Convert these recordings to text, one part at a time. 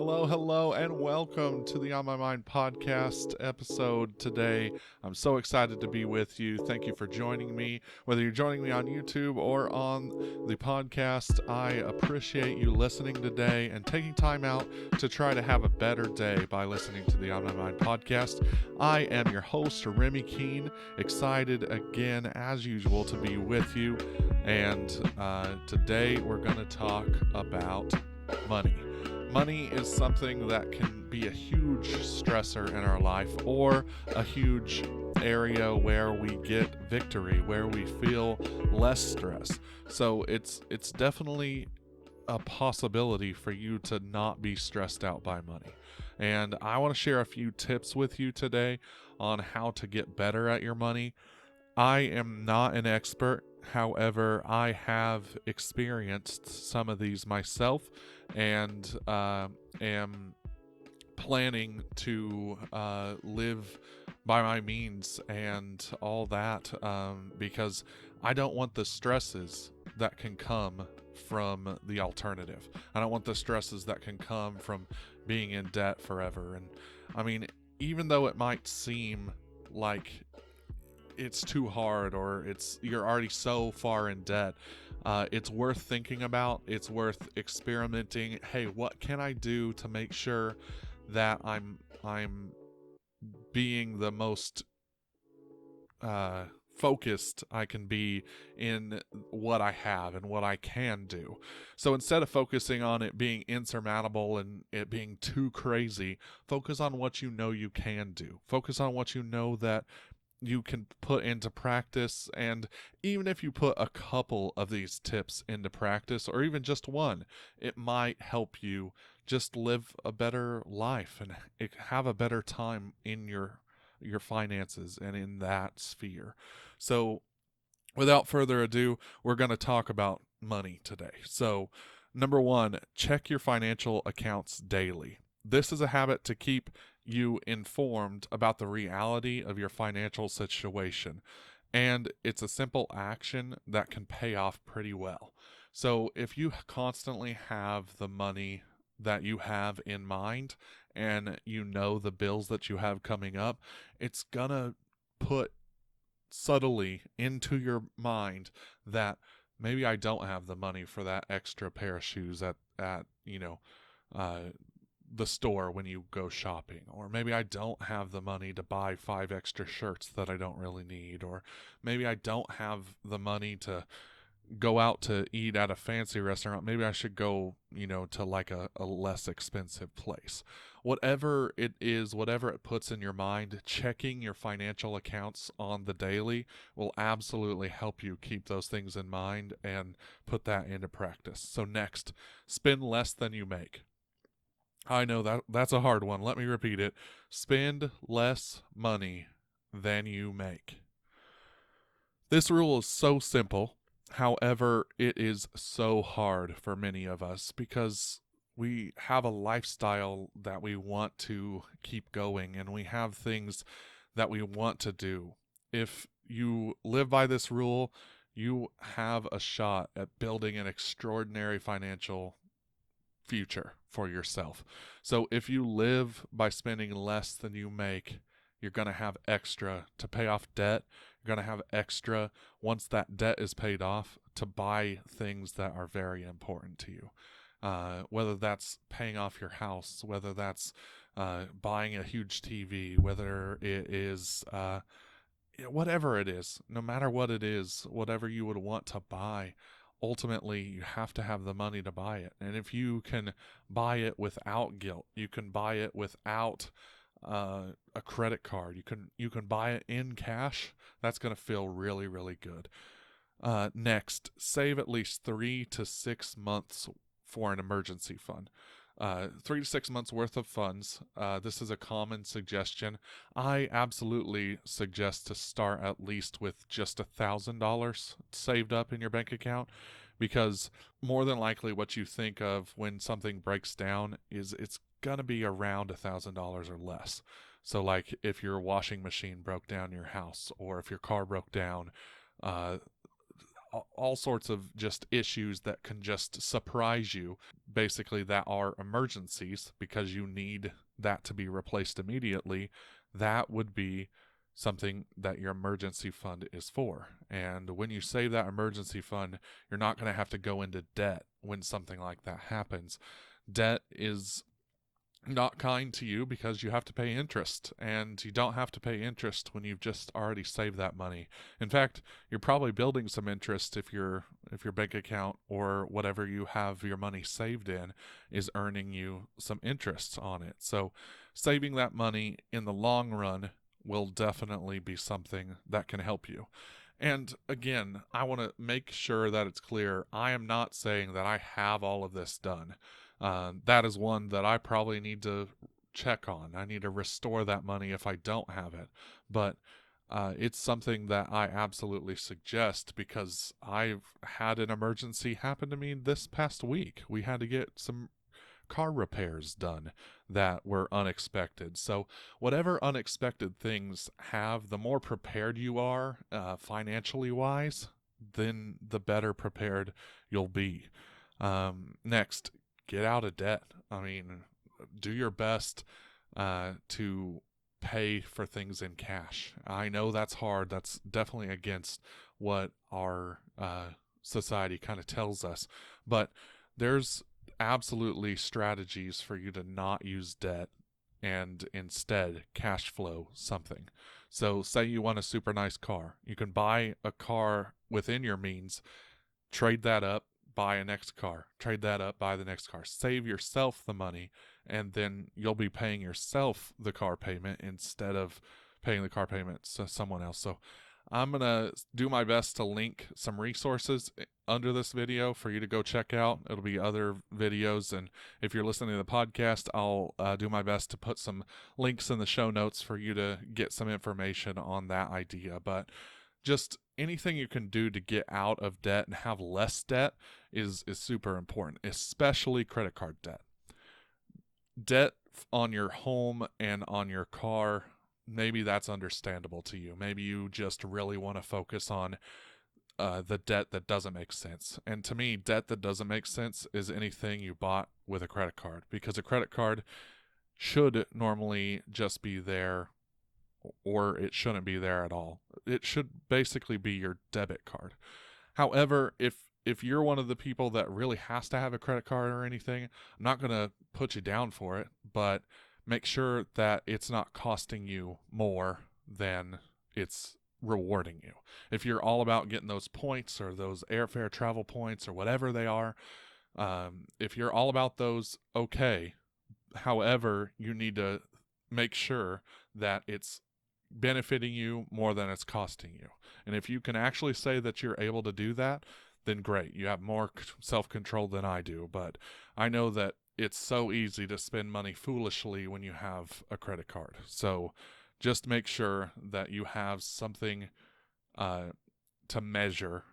Hello, and welcome to the On My Mind podcast episode today. I'm so excited to be with you. Thank you for joining me. Whether you're joining me on YouTube or on the podcast, I appreciate you listening today and taking time out to try to have a better day by listening to the On My Mind podcast. I am your host, RemyKeene, excited again, as usual, to be with you. And today we're going to talk about money. Money is something that can be a huge stressor in our life, or a huge area where we get victory, where we feel less stress. So it's definitely a possibility for you to not be stressed out by money. And I want to share a few tips with you today on how to get better at your money. I am not an expert. However, I have experienced some of these myself and am planning to live by my means and all that because I don't want the stresses that can come from the alternative. I don't want the stresses that can come from being in debt forever. And I mean, even though it might seem like it's too hard or you're already so far in debt, it's worth thinking about. It's worth experimenting. Hey, what can I do to make sure that I'm being the most focused I can be in what I have and what I can do. So instead of focusing on it being insurmountable and it being too crazy, focus on what you know you can do. Focus on what you know that you can put into practice. And even if you put a couple of these tips into practice, or even just one, it might help you just live a better life and have a better time in your finances and in that sphere. So without further ado, we're going to talk about money today. So number one, check your financial accounts daily. This is a habit to keep you informed about the reality of your financial situation. And it's a simple action that can pay off pretty well. So if you constantly have the money that you have in mind and you know the bills that you have coming up, it's gonna put subtly into your mind that maybe I don't have the money for that extra pair of shoes at the store when you go shopping, or maybe I don't have the money to buy 5 extra shirts that I don't really need, or maybe I don't have the money to go out to eat at a fancy restaurant. Maybe I should go, to like a less expensive place. Whatever it is, whatever it puts in your mind, checking your financial accounts on the daily will absolutely help you keep those things in mind and put that into practice. So next, spend less than you make. I know that's a hard one. Let me repeat it. Spend less money than you make. This rule is so simple. However, it is so hard for many of us because we have a lifestyle that we want to keep going and we have things that we want to do. If you live by this rule, you have a shot at building an extraordinary financial future for yourself. So if you live by spending less than you make, you're going to have extra to pay off debt. You're going to have extra once that debt is paid off to buy things that are very important to you. Whether that's paying off your house, whether that's buying a huge TV, whether it is whatever it is, no matter what it is, whatever you would want to buy, ultimately you have to have the money to buy it. And if you can buy it without guilt, you can buy it without a credit card, you can buy it in cash, that's going to feel really, really good. Next, save at least 3 to 6 months for an emergency fund. 3 to 6 months worth of funds. This is a common suggestion. I absolutely suggest to start at least with just $1,000 saved up in your bank account, because more than likely what you think of when something breaks down is it's going to be around $1,000 or less. So like if your washing machine broke down in your house, or if your car broke down, all sorts of just issues that can just surprise you, basically, that are emergencies because you need that to be replaced immediately. That would be something that your emergency fund is for. And when you save that emergency fund, you're not going to have to go into debt when something like that happens. Debt is not kind to you because you have to pay interest, and you don't have to pay interest when you've just already saved that money. In fact, you're probably building some interest if your bank account or whatever you have your money saved in is earning you some interest on it. So saving that money in the long run will definitely be something that can help you. And again, I want to make sure that it's clear, I am not saying that I have all of this done. That is one that I probably need to check on. I need to restore that money if I don't have it. But it's something that I absolutely suggest because I've had an emergency happen to me this past week. We had to get some car repairs done that were unexpected. So whatever unexpected things have, the more prepared you are financially wise, then the better prepared you'll be. Next, get out of debt. I mean, do your best to pay for things in cash. I know that's hard. That's definitely against what our society kind of tells us. But there's absolutely strategies for you to not use debt and instead cash flow something. So say you want a super nice car. You can buy a car within your means, trade that up, buy a next car, trade that up, buy the next car, save yourself the money, and then you'll be paying yourself the car payment instead of paying the car payment to someone else. So I'm going to do my best to link some resources under this video for you to go check out. It'll be other videos, and if you're listening to the podcast, I'll do my best to put some links in the show notes for you to get some information on that idea. But just anything you can do to get out of debt and have less debt is super important, especially credit card debt. Debt on your home and on your car, maybe that's understandable to you. Maybe you just really want to focus on the debt that doesn't make sense. And to me, debt that doesn't make sense is anything you bought with a credit card, because a credit card should normally just be there, or it shouldn't be there at all. It should basically be your debit card. However, if you're one of the people that really has to have a credit card or anything, I'm not going to put you down for it, but make sure that it's not costing you more than it's rewarding you. If you're all about getting those points or those airfare travel points or whatever they are, if you're all about those, okay. However, you need to make sure that it's benefiting you more than it's costing you. And if you can actually say that you're able to do that, then great. You have more self-control than I do. But I know that it's so easy to spend money foolishly when you have a credit card. So just make sure that you have something to measure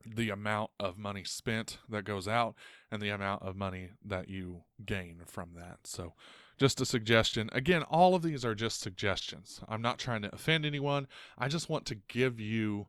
the amount of money spent that goes out and the amount of money that you gain from that. So just a suggestion. Again, all of these are just suggestions. I'm not trying to offend anyone. I just want to give you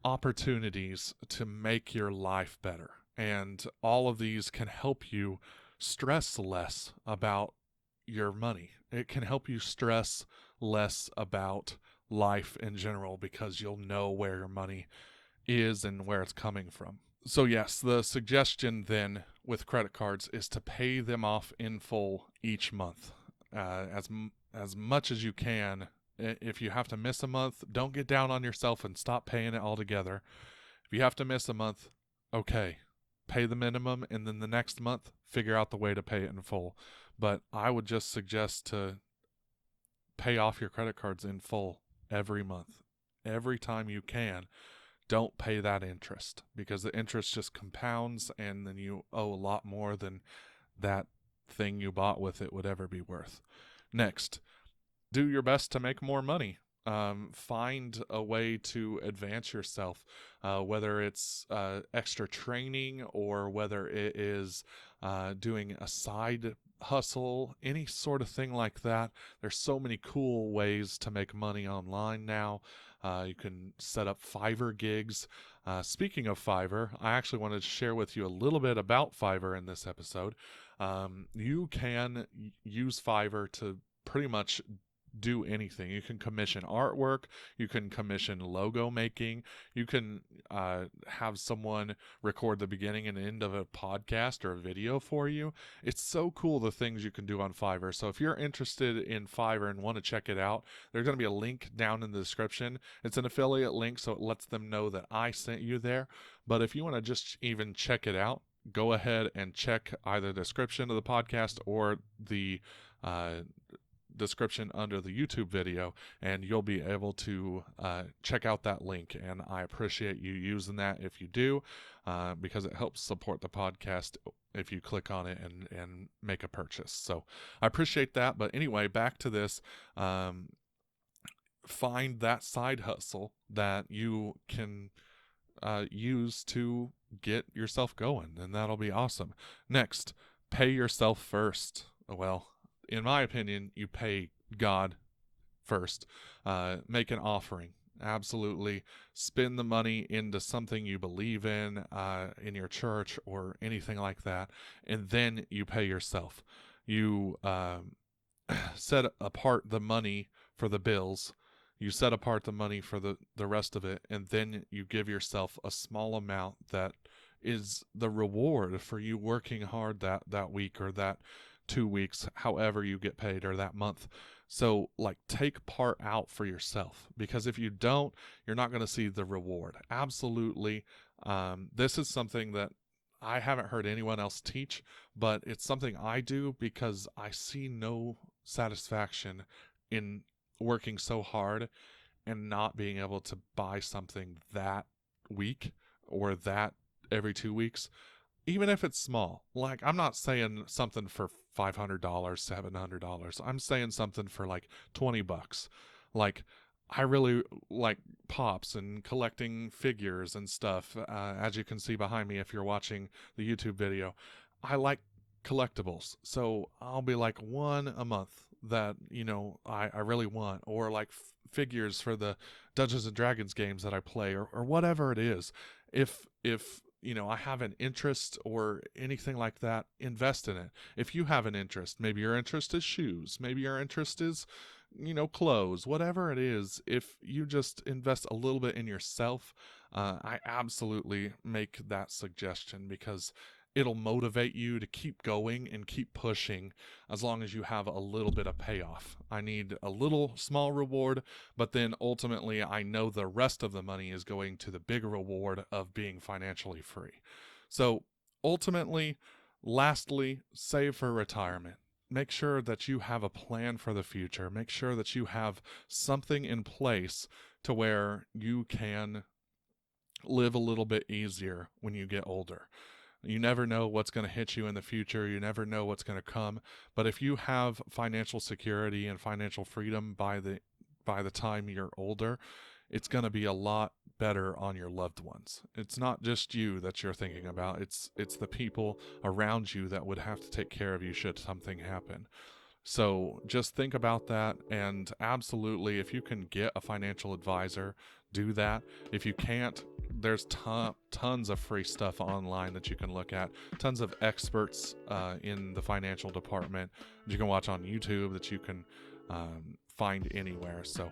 opportunities to make your life better. And all of these can help you stress less about your money. It can help you stress less about life in general because you'll know where your money is and where it's coming from. So yes, the suggestion then with credit cards is to pay them off in full each month, as much as you can. If you have to miss a month, don't get down on yourself and stop paying it altogether. If you have to miss a month, okay, pay the minimum, and then the next month, figure out the way to pay it in full. But I would just suggest to pay off your credit cards in full every month, every time you can. Don't pay that interest, because the interest just compounds, and then you owe a lot more than that thing you bought with it would ever be worth. Next, do your best to make more money. Find a way to advance yourself, whether it's extra training or whether it is doing a side hustle, any sort of thing like that. There's so many cool ways to make money online now. You can set up Fiverr gigs. Speaking of Fiverr, I actually wanted to share with you a little bit about Fiverr in this episode. You can use Fiverr to pretty much do anything. You can commission artwork, you can commission logo making, you can have someone record the beginning and end of a podcast or a video for you. It's so cool the things you can do on Fiverr. So if you're interested in Fiverr and want to check it out, there's going to be a link down in the description. It's an affiliate link, so it lets them know that I sent you there. But if you want to just even check it out, go ahead and check either the description of the podcast or the description under the YouTube video, and you'll be able to check out that link. And I appreciate you using that if you do, because it helps support the podcast if you click on it and make a purchase. So I appreciate that. But anyway, back to this. Find that side hustle that you can use to get yourself going, and that'll be awesome. Next, pay yourself first. Well, in my opinion, you pay God first. Make an offering. Absolutely. Spend the money into something you believe in your church or anything like that, and then you pay yourself. You set apart the money for the bills. You set apart the money for the rest of it, and then you give yourself a small amount that is the reward for you working hard that week or that 2 weeks, however you get paid, or that month. So like, take part out for yourself, because if you don't, you're not going to see the reward. Absolutely. This is something that I haven't heard anyone else teach, but it's something I do because I see no satisfaction in working so hard and not being able to buy something that week or that every 2 weeks. Even if it's small. Like, I'm not saying something for $500, $700. I'm saying something for like $20. Like, I really like Pops and collecting figures and stuff. As you can see behind me if you're watching the YouTube video, I like collectibles. So I'll be like one a month that, I really want, or like figures for the Dungeons and Dragons games that I play, or whatever it is. If I have an interest or anything like that, invest in it. If you have an interest, maybe your interest is shoes, maybe your interest is, clothes, whatever it is, if you just invest a little bit in yourself, I absolutely make that suggestion, because it'll motivate you to keep going and keep pushing as long as you have a little bit of payoff. I need a little small reward, but then ultimately I know the rest of the money is going to the big reward of being financially free. So ultimately, lastly, save for retirement. Make sure that you have a plan for the future. Make sure that you have something in place to where you can live a little bit easier when you get older. You never know what's going to hit you in the future. You never know what's going to come. But if you have financial security and financial freedom by the time you're older, it's going to be a lot better on your loved ones. It's not just you that you're thinking about. It's the people around you that would have to take care of you should something happen. So just think about that, and absolutely, if you can get a financial advisor, do that. If you can't, there's tons of free stuff online that you can look at, tons of experts in the financial department that you can watch on YouTube, that you can find anywhere. So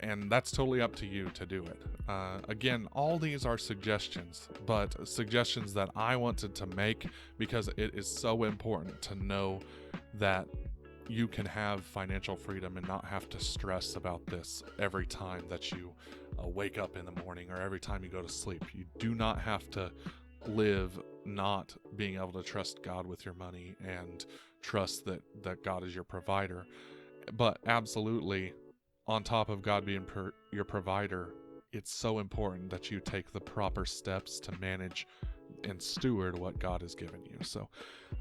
and that's totally up to you to do it. Again, all these are suggestions, but suggestions that I wanted to make because it is so important to know that you can have financial freedom and not have to stress about this every time that you wake up in the morning or every time you go to sleep. You do not have to live not being able to trust God with your money and trust that God is your provider. But absolutely, on top of God being your provider, it's so important that you take the proper steps to manage and steward what God has given you. So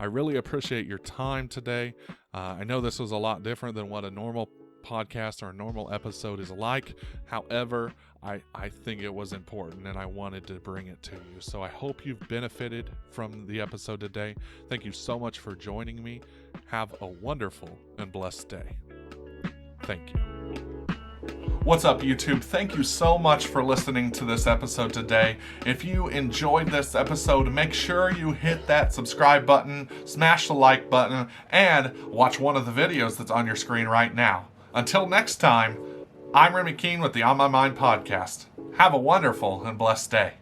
I really appreciate your time today. I know this was a lot different than what a normal podcast or a normal episode is like. However, I think it was important and I wanted to bring it to you. So I hope you've benefited from the episode today. Thank you so much for joining me. Have a wonderful and blessed day. Thank you. What's up, YouTube? Thank you so much for listening to this episode today. If you enjoyed this episode, make sure you hit that subscribe button, smash the like button, and watch one of the videos that's on your screen right now. Until next time, I'm RemyKeene with the On My Mind podcast. Have a wonderful and blessed day.